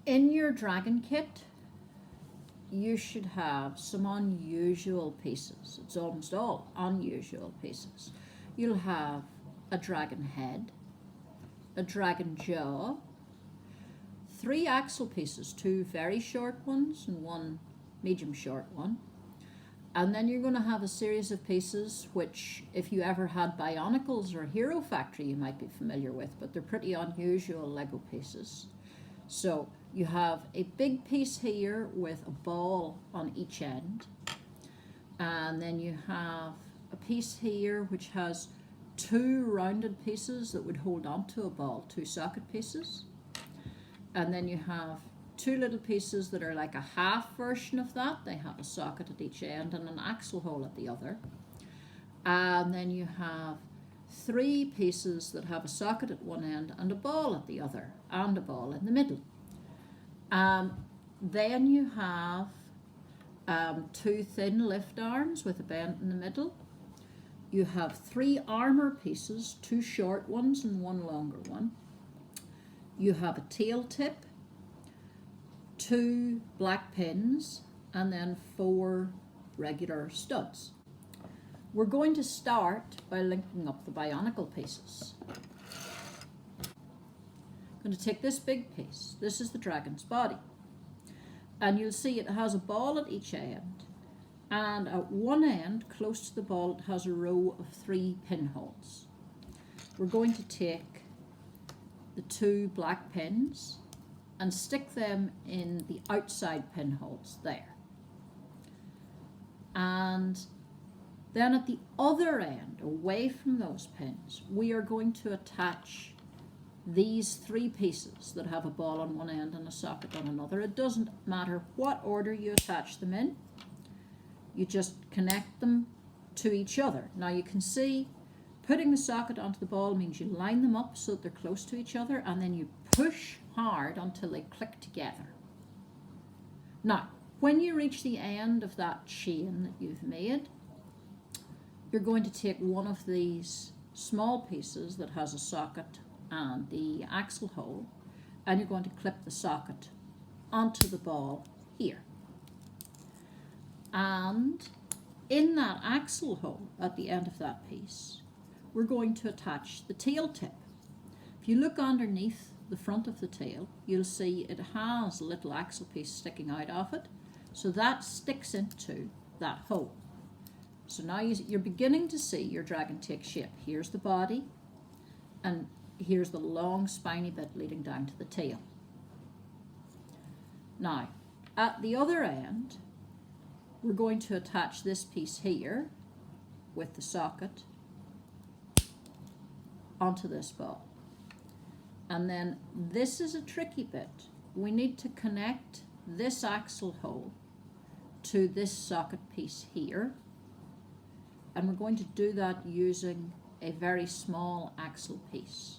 In your dragon kit, you should have some unusual pieces. It's almost all unusual pieces. You'll have a dragon head, a dragon jaw, 3 axle pieces, 2 very short ones and 1 medium short one. And then you're going to have a series of pieces which, if you ever had Bionicles or Hero Factory, you might be familiar with, but they're pretty unusual Lego pieces. So you have a big piece here with a ball on each end, and then you have a piece here which has 2 rounded pieces that would hold onto a ball, 2 socket pieces, and then you have 2 little pieces that are like a half version of that. They have a socket at each end and an axle hole at the other, and then you have 3 pieces that have a socket at one end and a ball at the other, and a ball in the middle. Then you have 2 thin lift arms with a bend in the middle. You have 3 armor pieces, 2 short ones and 1 longer one. You have a tail tip, 2 black pins, and then 4 regular studs. We're going to start by linking up the Bionicle pieces. I'm going to take this big piece. This is the dragon's body. And you'll see it has a ball at each end. And at one end, close to the ball, it has a row of 3 pinholes. We're going to take the 2 black pins and stick them in the outside pinholes there. And then at the other end, away from those pins, we are going to attach these 3 pieces that have a ball on one end and a socket on another. It doesn't matter what order you attach them in. You just connect them to each other. Now you can see putting the socket onto the ball means you line them up so that they're close to each other, and then you push hard until they click together. Now, when you reach the end of that chain that you've made, you're going to take one of these small pieces that has a socket and the axle hole, and you're going to clip the socket onto the ball here. And in that axle hole at the end of that piece, we're going to attach the tail tip. If you look underneath the front of the tail, you'll see it has a little axle piece sticking out of it, so that sticks into that hole. So now you're beginning to see your dragon take shape. Here's the body, and here's the long spiny bit leading down to the tail. Now, at the other end, we're going to attach this piece here with the socket onto this ball. And then this is a tricky bit. We need to connect this axle hole to this socket piece here. And we're going to do that using a very small axle piece.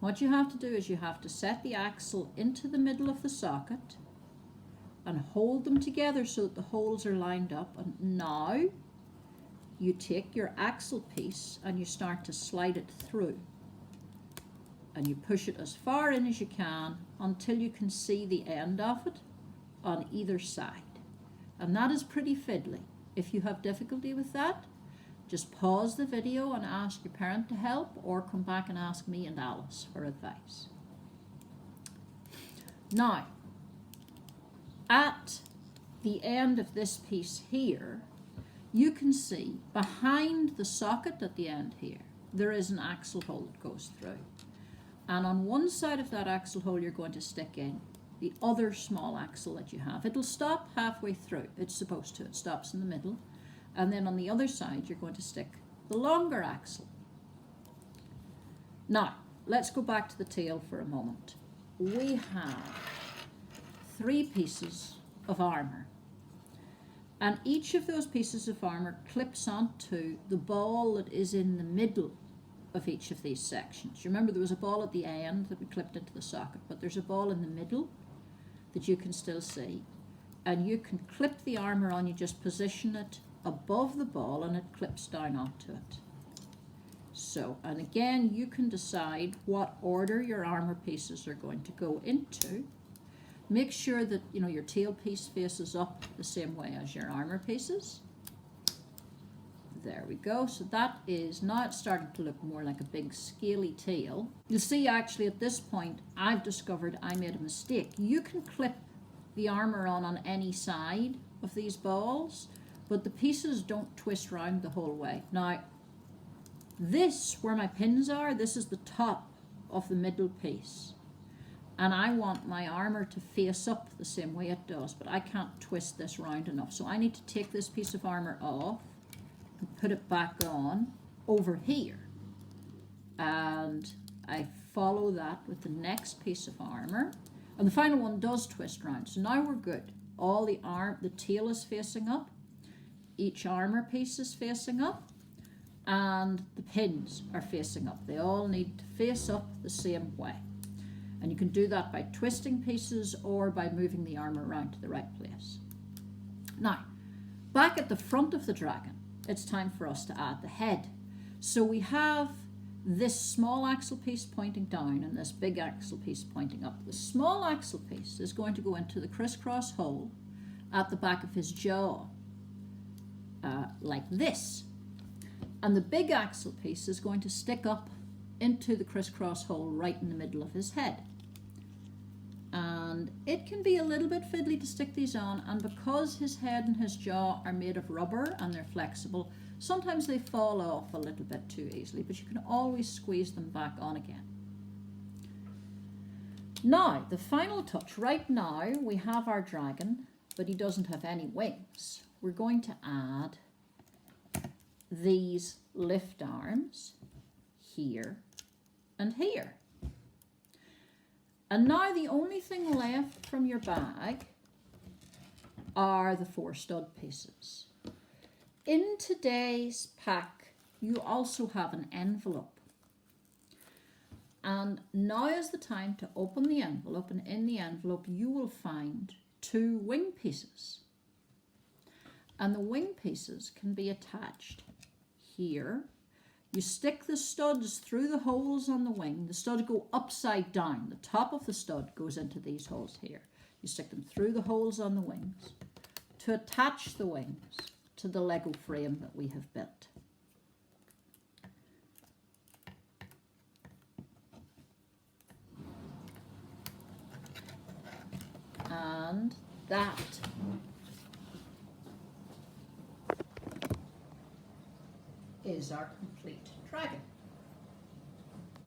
What you have to do is you have to set the axle into the middle of the socket and hold them together so that the holes are lined up. And now you take your axle piece and you start to slide it through. And you push it as far in as you can until you can see the end of it on either side. And that is pretty fiddly. If you have difficulty with that, just pause the video and ask your parent to help, or come back and ask me and Alice for advice. Now, at the end of this piece here, you can see behind the socket at the end here, there is an axle hole that goes through. And on one side of that axle hole, you're going to stick in the other small axle that you have. It'll stop halfway through. It's supposed to. It stops in the middle. And then on the other side, you're going to stick the longer axle. Now, let's go back to the tail for a moment. We have 3 pieces of armor. And each of those pieces of armor clips onto the ball that is in the middle of each of these sections. You remember there was a ball at the end that we clipped into the socket, but there's a ball in the middle that you can still see. And you can clip the armor on, you just position it above the ball and it clips down onto it. So, and again, you can decide what order your armor pieces are going to go into. Make sure that, you know, your tail piece faces up the same way as your armor pieces. There we go. So that is, now it's starting to look more like a big scaly tail. You'll see actually at this point, I've discovered I made a mistake. You can clip the armor on any side of these balls, but the pieces don't twist round the whole way. Now, this, where my pins are, this is the top of the middle piece. And I want my armor to face up the same way it does, but I can't twist this round enough. So I need to take this piece of armor off and put it back on over here. And I follow that with the next piece of armor. And the final one does twist round. So now we're good. All the tail is facing up. Each armor piece is facing up. And the pins are facing up. They all need to face up the same way. And you can do that by twisting pieces or by moving the armor around to the right place. Now, back at the front of the dragon, it's time for us to add the head. So we have this small axle piece pointing down and this big axle piece pointing up. The small axle piece is going to go into the crisscross hole at the back of his jaw, like this. And the big axle piece is going to stick up into the crisscross hole right in the middle of his head. And it can be a little bit fiddly to stick these on, and because his head and his jaw are made of rubber and they're flexible, sometimes they fall off a little bit too easily, but you can always squeeze them back on again. Now, the final touch. Right now we have our dragon, but he doesn't have any wings. We're going to add these lift arms here and here. And now the only thing left from your bag are the 4 stud pieces. In today's pack, you also have an envelope. And now is the time to open the envelope, and in the envelope you will find 2 wing pieces. And the wing pieces can be attached here. You stick the studs through the holes on the wing. The studs go upside down. The top of the stud goes into these holes here. You stick them through the holes on the wings to attach the wings to the Lego frame that we have built. And that is our complete dragon.